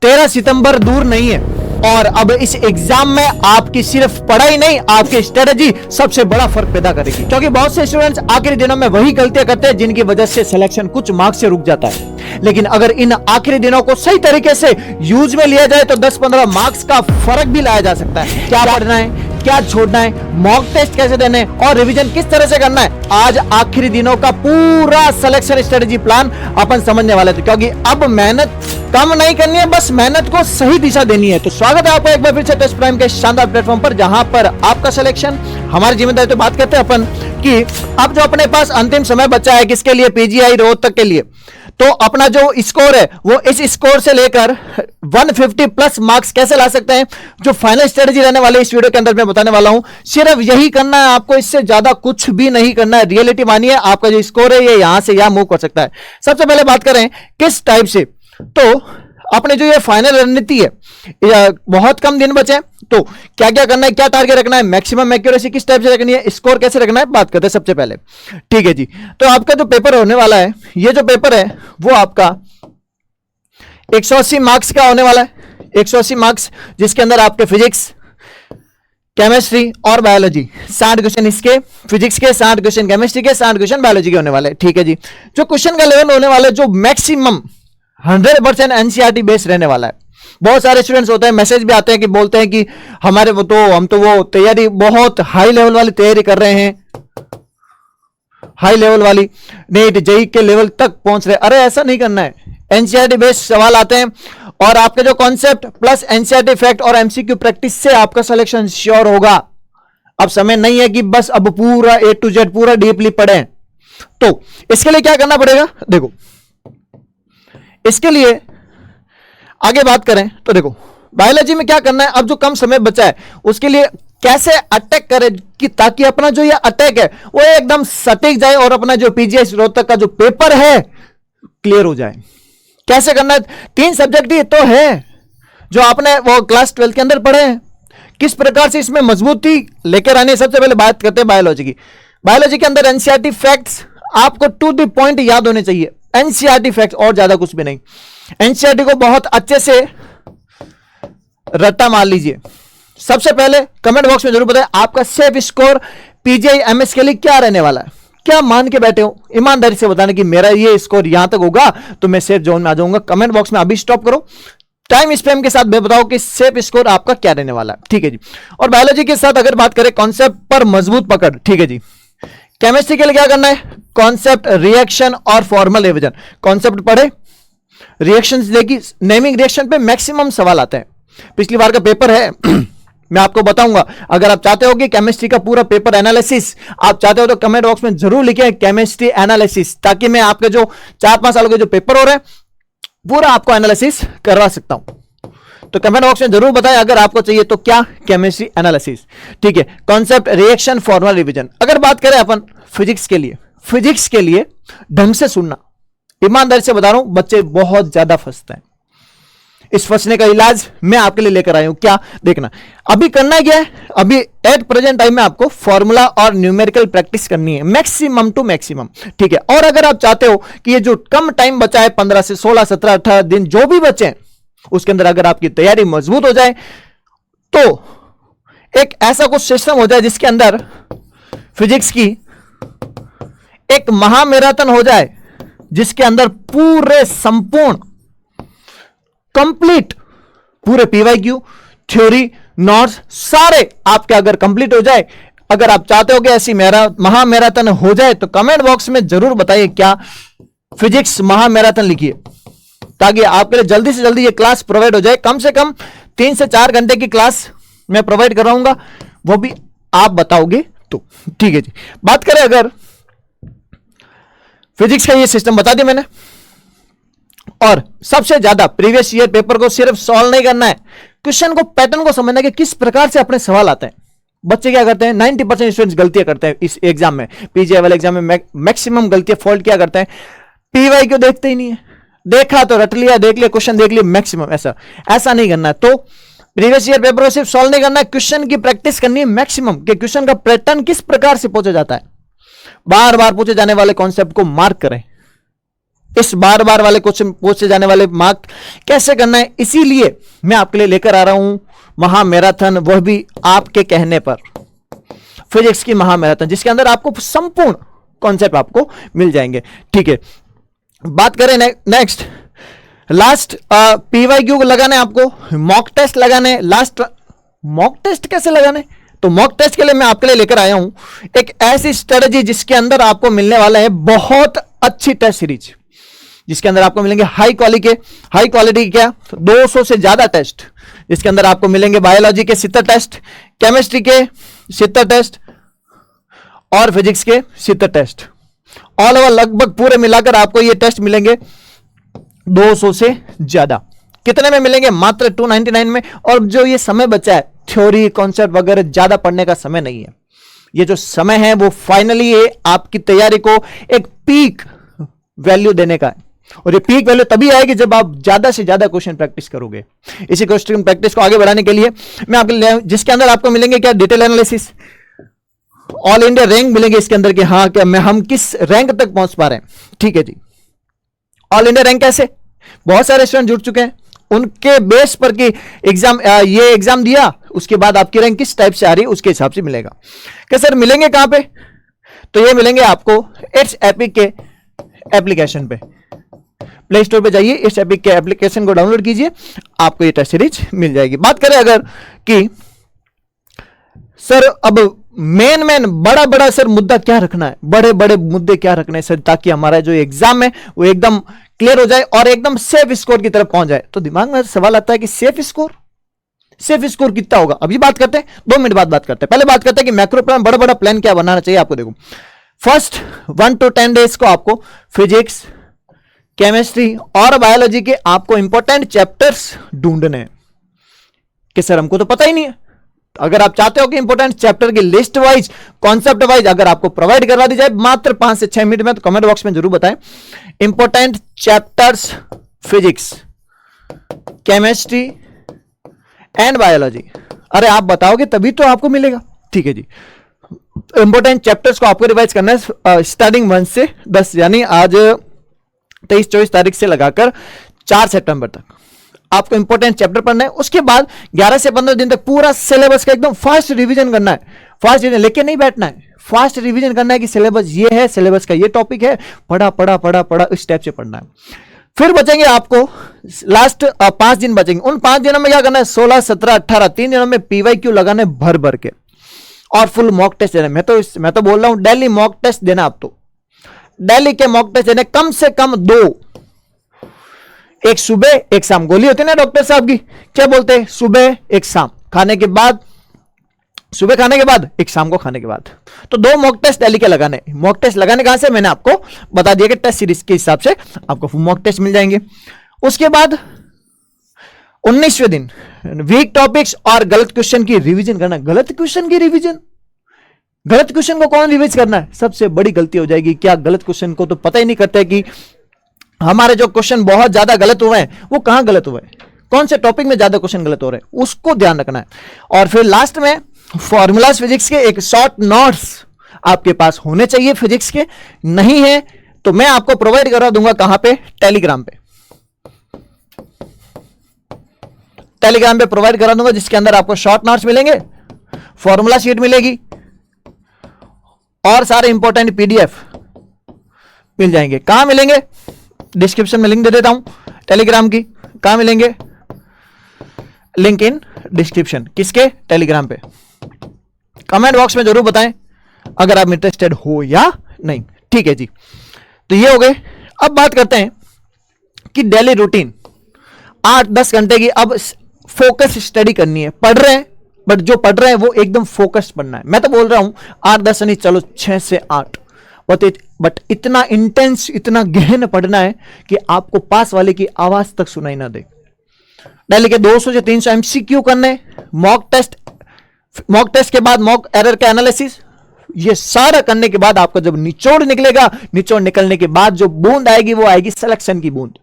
13 सितंबर दूर नहीं है और अब इस एग्जाम में आपकी सिर्फ पढ़ाई नहीं, आपकी स्ट्रेटजी सबसे बड़ा फर्क पैदा करेगी। क्योंकि बहुत से स्टूडेंट्स आखिरी दिनों में वही गलतियां करते हैं जिनकी वजह से सिलेक्शन कुछ मार्क्स से रुक जाता है। लेकिन अगर इन आखिरी दिनों को सही तरीके से यूज में लिया जाए तो 10-15 मार्क्स का फर्क भी लाया जा सकता है। क्या पढ़ना है, क्या छोड़ना है, मॉक टेस्ट कैसे देने हैं और रिवीजन किस तरह से करना है, आज आखिरी दिनों का पूरा सिलेक्शन स्ट्रेटजी प्लान अपन समझने वाले थे। क्योंकि अब मेहनत कम नहीं करनी है, बस मेहनत को सही दिशा देनी है। तो स्वागत है आपका एक बार फिर से टेस्ट प्राइम के शानदार प्लेटफॉर्म पर, जहां पर आपका सिलेक्शन हमारी जिम्मेदारी। तो बात करते हैं अपन कि अब जो अपने पास अंतिम समय बचा है किसके लिए, पीजीआई रोहतक के लिए, तो अपना जो स्कोर है वो इस स्कोर से लेकर 150 प्लस मार्क्स कैसे ला सकते हैं, जो फाइनल स्ट्रेटजी रहने वाले इस वीडियो के अंदर मैं बताने वाला हूं। सिर्फ यही करना है आपको, इससे ज्यादा कुछ भी नहीं करना है। रियलिटी मानिए, आपका जो स्कोर है ये यहां से यहां मूव कर सकता है। सबसे पहले बात करें किस टाइप से, तो अपने जो ये फाइनल रणनीति है, बहुत कम दिन बचे, तो क्या क्या करना है, क्या टारगेट रखना है, मैक्सिमम एक्यूरेसी किस टाइप से रखनी है, स्कोर कैसे रखना है, बात करते हैं सबसे पहले। ठीक है जी, तो आपका जो पेपर होने वाला है, ये जो पेपर है वो आपका 180 मार्क्स का होने वाला है। 180 मार्क्स जिसके अंदर आपके फिजिक्स, केमिस्ट्री और बायोलॉजी 60 क्वेश्चन इसके फिजिक्स के, 60 क्वेश्चन केमिस्ट्री के, 60 क्वेश्चन बायोलॉजी के होने वाले। ठीक है जी, जो क्वेश्चन का लेवल होने वाला है, जो मैक्सिमम 100% एनसीईआरटी बेस्ड रहने वाला है। बहुत सारे स्टूडेंट्स होते हैं, मैसेज भी आते हैं कि बोलते हैं कि हमारे हम तो वो तैयारी बहुत हाई लेवल वाली तैयारी कर रहे हैं, हाई लेवल वाली नीट जेईई के लेवल तक पहुंच रहे। अरे ऐसा नहीं करना है, एनसीईआरटी बेस्ड सवाल आते हैं और आपके जो कॉन्सेप्ट प्लस एनसीईआरटी फैक्ट और एमसीक्यू प्रैक्टिस से आपका सिलेक्शन श्योर होगा। अब समय नहीं है कि बस अब पूरा A to Z पूरा डीपली पढ़ें। तो इसके लिए क्या करना पड़ेगा, देखो इसके लिए आगे बात करें तो देखो बायोलॉजी में क्या करना है। अब जो कम समय बचा है उसके लिए कैसे अटैक करें कि ताकि अपना जो ये अटैक है वो एकदम सटीक जाए और अपना जो पीजीआई रोहतक का जो पेपर है क्लियर हो जाए। कैसे करना है, 3 सब्जेक्ट ही तो है जो आपने वो क्लास 12 के अंदर पढ़े हैं, किस प्रकार से इसमें मजबूती लेकर आने। सबसे पहले बात करते हैं बायोलॉजी की। बायोलॉजी के अंदर एनसीईआरटी फैक्ट्स आपको टू द पॉइंट याद होने चाहिए, एनसीईआरटी फैक्ट्स और ज्यादा कुछ भी नहीं। एनसीईआरटी को बहुत अच्छे से रट्टा मार लीजिए। सबसे पहले कमेंट बॉक्स में जरूर बताएं आपका सेफ स्कोर पीजीआई एमएस के लिए क्या रहने वाला है। क्या मान के बैठे हो, ईमानदारी से बताना कि मेरा ये स्कोर यहां तक होगा तो मैं सेफ जोन में आ जाऊंगा। कमेंट बॉक्स में अभी स्टॉप करो, टाइम स्पैम के साथ बताओ कि सेफ स्कोर आपका क्या रहने वाला है। ठीक है जी, और बायोलॉजी के साथ अगर बात करें कॉन्सेप्ट पर मजबूत पकड़। ठीक है जी, केमिस्ट्री के लिए क्या करना है, कॉन्सेप्ट, रिएक्शन और फॉर्मल रिवीजन। कॉन्सेप्ट पढ़े, रिएक्शंस देखी, नेमिंग रिएक्शन पे मैक्सिमम सवाल आते हैं। पिछली बार का पेपर है मैं आपको बताऊंगा। अगर आप चाहते हो कि केमिस्ट्री का पूरा पेपर एनालिसिस आप चाहते हो तो कमेंट बॉक्स में जरूर लिखें केमिस्ट्री एनालिसिस, ताकि मैं आपके जो 4-5 सालों के जो पेपर हो रहे हैं पूरा आपको एनालिसिस करवा सकता हूं। तो कमेंट बॉक्स में जरूर बताएं अगर आपको चाहिए तो क्या, केमिस्ट्री एनालिसिस। ठीक है, कॉन्सेप्ट, रिएक्शन, फॉर्मल रिवीजन। अगर बात करें अपन फिजिक्स के लिए, फिजिक्स के लिए ढंग से सुनना, ईमानदारी से बता रहा हूं बच्चे बहुत ज्यादा फंसते हैं। इस फंसने का इलाज मैं आपके लिए लेकर आया हूं। क्या देखना, अभी करना क्या है, अभी एट प्रेजेंट टाइम में आपको फॉर्मूला और न्यूमेरिकल प्रैक्टिस करनी है मैक्सिमम टू मैक्सिमम। ठीक है, और अगर आप चाहते हो कि ये जो कम टाइम बचा है 15 से 16, 17, 18 दिन जो भी बचे हैं उसके अंदर अगर आपकी तैयारी मजबूत हो जाए तो एक ऐसा कुछ सिस्टम हो जाए जिसके अंदर फिजिक्स की एक महामैराथन हो जाए, जिसके अंदर पूरे संपूर्ण कंप्लीट पूरे पीवाईक्यू, थ्योरी, नोट्स सारे आपके अगर कंप्लीट हो जाए। अगर आप चाहते हो कि ऐसी महामैराथन हो जाए तो कमेंट बॉक्स में जरूर बताइए क्या फिजिक्स महामैराथन लिखिए, ताकि आपके लिए जल्दी से जल्दी ये क्लास प्रोवाइड हो जाए। कम से कम 3 से 4 घंटे की क्लास मैं प्रोवाइड कराऊंगा, वो भी आप बताओगे तो। ठीक है जी, बात करें अगर फिजिक्स का ये सिस्टम बता दिया मैंने, और सबसे ज्यादा प्रीवियस ईयर पेपर को सिर्फ सॉल्व नहीं करना है, क्वेश्चन को, पैटर्न को समझना कि किस प्रकार से अपने सवाल आते हैं। बच्चे क्या करते हैं, 90% स्टूडेंट्स गलतियां करते हैं इस एग्जाम में, पीजीआई वाले एग्जाम में मैक्सिमम गलतियां, फॉल्ट क्या करते हैं, पीवाई क्यों देखते ही नहीं है, देखा तो रट लिया, देख लिया क्वेश्चन, देख लिया मैक्सिमम। ऐसा नहीं करना है। तो प्रीवियस ईयर पेपर को सिर्फ सॉल्व नहीं करना है, क्वेश्चन की प्रैक्टिस करनी है मैक्सिमम, कि क्वेश्चन का पैटर्न किस प्रकार से पूछा जाता है। बार बार पूछे जाने वाले कॉन्सेप्ट को मार्क करें, इस बार बार वाले क्वेश्चन पूछे जाने वाले मार्क कैसे करना है, इसीलिए मैं आपके लिए लेकर आ रहा हूं महामैराथन, वह भी आपके कहने पर, फिजिक्स की महामैराथन, जिसके अंदर आपको संपूर्ण कॉन्सेप्ट आपको मिल जाएंगे। ठीक है, बात करें नेक्स्ट, लास्ट पीवाईक्यू लगाने, आपको मॉक टेस्ट लगाने। लास्ट मॉक टेस्ट कैसे लगाने, तो मॉक टेस्ट के लिए मैं आपके लिए लेकर आया हूं एक ऐसी स्ट्रेटजी जिसके अंदर आपको मिलने वाला है बहुत अच्छी टेस्ट सीरीज, जिसके अंदर आपको मिलेंगे हाई क्वालिटी क्या 200 से ज्यादा टेस्ट, जिसके अंदर आपको मिलेंगे बायोलॉजी के 70 टेस्ट, केमिस्ट्री के 70 टेस्ट और फिजिक्स के 70 टेस्ट। ऑल ओवर लगभग पूरे मिलाकर आपको ये टेस्ट मिलेंगे 200 से ज्यादा। कितने में मिलेंगे, मात्र 299 में। और जो ये समय बचा है, थ्योरी कॉन्सेप्ट वगैरह ज्यादा पढ़ने का समय नहीं है, ये जो समय है वो फाइनली ये आपकी तैयारी को एक पीक वैल्यू देने का है। और ये पीक वैल्यू तभी आएगी जब आप ज्यादा से ज्यादा क्वेश्चन प्रैक्टिस करोगे। इसी क्वेश्चन प्रैक्टिस को आगे बढ़ाने के लिए मैं आपके, जिसके अंदर आपको मिलेंगे क्या, detail analysis, all India rank मिलेंगे इसके अंदर कि हाँ क्या हम किस रैंक तक पहुंच पा रहे हैं। ठीक है जी, ऑल इंडिया रैंक कैसे, बहुत सारे स्टूडेंट जुड़ चुके हैं, उनके बेस पर कि एग्जाम, ये एग्जाम दिया, उसके बाद आपकी रैंक किस टाइप से आ रही है उसके हिसाब से मिलेगा। क्या सर मिलेंगे कहां पे, तो ये मिलेंगे आपको इट्स एपिक के एप्लीकेशन पे, प्ले स्टोर पे जाइए, इस एपिक के एप्लीकेशन को डाउनलोड कीजिए, आपको ये टेस्ट सीरीज मिल जाएगी। बात करें अगर कि सर अब मेन बड़ा सर मुद्दा क्या रखना है, बड़े मुद्दे क्या रखना है सर, ताकि हमारा जो एग्जाम है वो एकदम क्लियर हो जाए और एकदम सेफ स्कोर की तरफ पहुंच जाए। तो दिमाग में सवाल आता है कि सेफ स्कोर कितना होगा। अभी बात करते हैं, 2 मिनट बाद बात करते हैं। पहले बात करते हैं कि मैक्रो प्लान, बड़ा प्लान क्या बनाना चाहिए आपको। देखो, फर्स्ट 1 to 10 डेज को आपको फिजिक्स, केमिस्ट्री और बायोलॉजी के आपको इंपॉर्टेंट चैप्टर्स ढूंढने हैं कि सर हमको तो पता ही नहीं है। अगर आप चाहते हो कि इंपॉर्टेंट चैप्टर की लिस्ट वाइज, कॉन्सेप्ट वाइज अगर आपको प्रोवाइड करवा दी जाए मात्र 5 से 6 मिनट में, तो कमेंट बॉक्स में जरूर बताएं important chapters physics, chemistry and biology. अरे आप बताओगे तभी तो आपको मिलेगा। ठीक है जी, इंपॉर्टेंट चैप्टर्स को आपको रिवाइज करना है स्टार्टिंग 1 से 10, यानी आज 23-24 तारीख से लगाकर 4 सितंबर तक आपको इंपॉर्टेंट चैप्टर पढ़ना है। उसके बाद 11 से 15 दिन तक पूरा सिलेबस का एकदम फास्ट रिवीजन करना है। फास्ट रिवीजन लेके नहीं बैठना है, फास्ट रिवीजन करना है कि सिलेबस ये है, सिलेबस का ये टॉपिक है, पढ़ा इस टाइप से पढ़ना है। फिर बचेंगे आपको लास्ट 5 दिन बचेंगे। उन 5 दिनों में क्या करना है, 16, 17, 18 3 दिनों में पीवाईक्यू लगाने भर के और फुल मॉक टेस्ट देना। मैं तो बोल रहा हूं डेली मॉक टेस्ट देना। आप तो डेली के मॉक टेस्ट देने, कम से कम 2, एक सुबह एक शाम। गोली होती है ना डॉक्टर साहब की, क्या बोलते हैं, सुबह एक शाम खाने के बाद, सुबह खाने के बाद एक शाम को खाने के बाद। तो 2 मॉक टेस्ट डेली के लगाने। मॉक टेस्ट लगाने कहां से, मैंने आपको बता दिया कि टेस्ट सीरीज के हिसाब से आपको मॉक टेस्ट मिल जाएंगे। उसके बाद 19वें दिन वीक टॉपिक्स और गलत क्वेश्चन की रिवीजन करना। गलत क्वेश्चन की रिवीजन, गलत क्वेश्चन को कौन रिवाइज करना है, सबसे बड़ी गलती हो जाएगी। क्या गलत क्वेश्चन को तो पता ही नहीं करते कि हमारे जो क्वेश्चन बहुत ज्यादा गलत हुए हैं वो कहां गलत हुए, कौन से टॉपिक में ज्यादा क्वेश्चन गलत हो रहे हैं, उसको ध्यान रखना है। और फिर लास्ट में फॉर्मूलाज फिजिक्स के एक शॉर्ट नोट्स आपके पास होने चाहिए। फिजिक्स के नहीं है तो मैं आपको प्रोवाइड करा दूंगा, कहां पे, टेलीग्राम पे। टेलीग्राम पे प्रोवाइड करा दूंगा, जिसके अंदर आपको शॉर्ट नोट्स मिलेंगे, फॉर्मूला शीट मिलेगी और सारे इंपॉर्टेंट पीडीएफ मिल जाएंगे। कहां मिलेंगे, डिस्क्रिप्शन में लिंक दे देता हूं टेलीग्राम की। कहां मिलेंगे, लिंक इन डिस्क्रिप्शन। किसके, टेलीग्राम पे। कमेंट बॉक्स में जरूर बताएं अगर आप इंटरेस्टेड हो या नहीं। ठीक है जी, तो ये हो गए। अब बात करते हैं कि डेली रूटीन 8-10 घंटे की अब फोकस स्टडी करनी है। पढ़ रहे हैं बट जो पढ़ रहे हैं वो एकदम फोकस पढ़ना है। मैं तो बोल रहा हूं 8-10 नहीं, चलो 6 से 8, बट इतना इंटेंस, इतना गहन पढ़ना है कि आपको पास वाले की आवाज तक सुनाई ना दे। डेली के 200 से 300 एमसीक्यू करने, मॉक टेस्ट के बाद मॉक एरर का एनालिसिस, ये सारा करने के बाद आपका जब निचोड़ निकलेगा, निचोड़ निकलने के बाद जो बूंद आएगी वो आएगी सिलेक्शन की बूंद।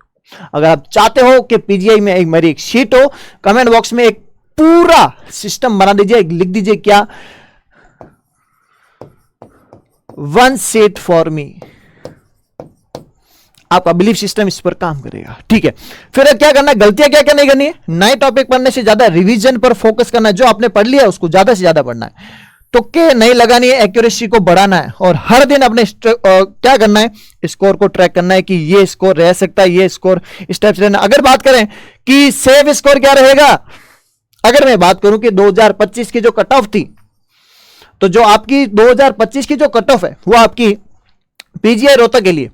अगर आप चाहते हो कि पीजीआई में मेरी एक शीट हो, कमेंट बॉक्स में एक पूरा सिस्टम बना दीजिए, लिख दीजिए क्या, 1 सीट फॉर मी। आपका बिलीफ सिस्टम इस पर काम करेगा। ठीक है, फिर क्या करना है, गलतियां क्या क्या नहीं करनी है, नए टॉपिक पढ़ने से ज्यादा रिवीजन पर फोकस करना है, जो आपने पढ़ लिया उसको ज्यादा से ज्यादा पढ़ना है, तुक्के नहीं लगानी है, एक्यूरेसी को बढ़ाना है, और हर दिन अपने क्या करना है, स्कोर को ट्रैक करना है कि ये स्कोर रह सकता है, ये स्कोर इस टाइप से रहना। अगर बात करें कि सेफ स्कोर क्या रहेगा, अगर मैं बात करूं कि 2025 की जो कट ऑफ थी, तो जो आपकी 2025 की जो कट ऑफ है वो आपकी पीजीआई रोहतक के लिए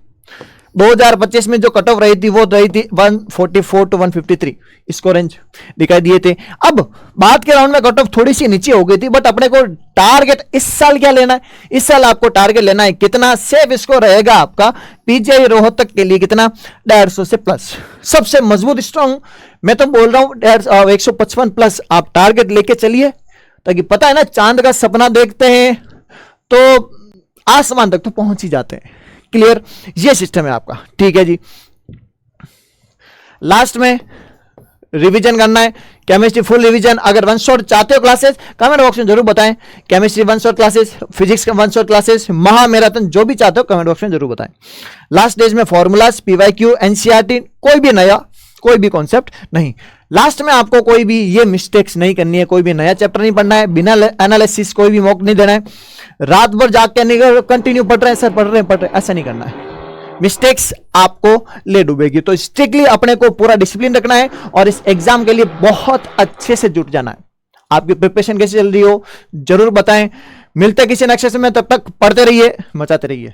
2025 में जो कट ऑफ रही थी वो रही थी 144 टू 153 इसको रेंज दिखाई दिए थे। अब बात के राउंड में कट ऑफ थोड़ी सी नीचे हो गई थी, बट अपने को टारगेट इस साल क्या लेना है, इस साल आपको टारगेट लेना है कितना सेफ स्कोर रहेगा आपका पीजीआई रोहतक के लिए, कितना 150 से प्लस, सबसे मजबूत स्ट्रॉन्ग मैं तो बोल रहा हूं 155 प्लस आप टारगेट लेके चलिए, ताकि पता है ना चांद का सपना देखते हैं तो आसमान तक तो पहुंच ही जाते हैं। क्लियर, ये सिस्टम है आपका। ठीक है जी, लास्ट में रिवीजन करना है, केमिस्ट्री फुल रिवीजन। अगर वन शॉट चाहते हो क्लासेस कमेंट बॉक्स में जरूर बताएं, chemistry one shot classes, physics one shot classes, महा मैराथन जो भी चाहते हो कमेंट बॉक्स में जरूर बताएं। लास्ट स्टेज में फॉर्मूलाज, पीवाईक्यू, एनसीईआरटी, कोई भी नया कोई भी कॉन्सेप्ट नहीं। लास्ट में आपको कोई भी ये मिस्टेक्स नहीं करनी है, कोई भी नया चैप्टर नहीं पढ़ना है, बिना एनालिसिस कोई भी मौका नहीं देना है, रात भर जाग के नहीं कंटिन्यू पढ़ रहे हैं सर, पढ़ रहे हैं ऐसा नहीं करना है, मिस्टेक्स आपको ले डूबेगी। तो स्ट्रिक्टली अपने को पूरा डिसिप्लिन रखना है और इस एग्जाम के लिए बहुत अच्छे से जुट जाना है। आपकी प्रिपरेशन कैसे चल रही हो जरूर बताएं। मिलते किसी नेक्स्ट सेशन में, तब तक पढ़ते रहिए, मचाते रहिए।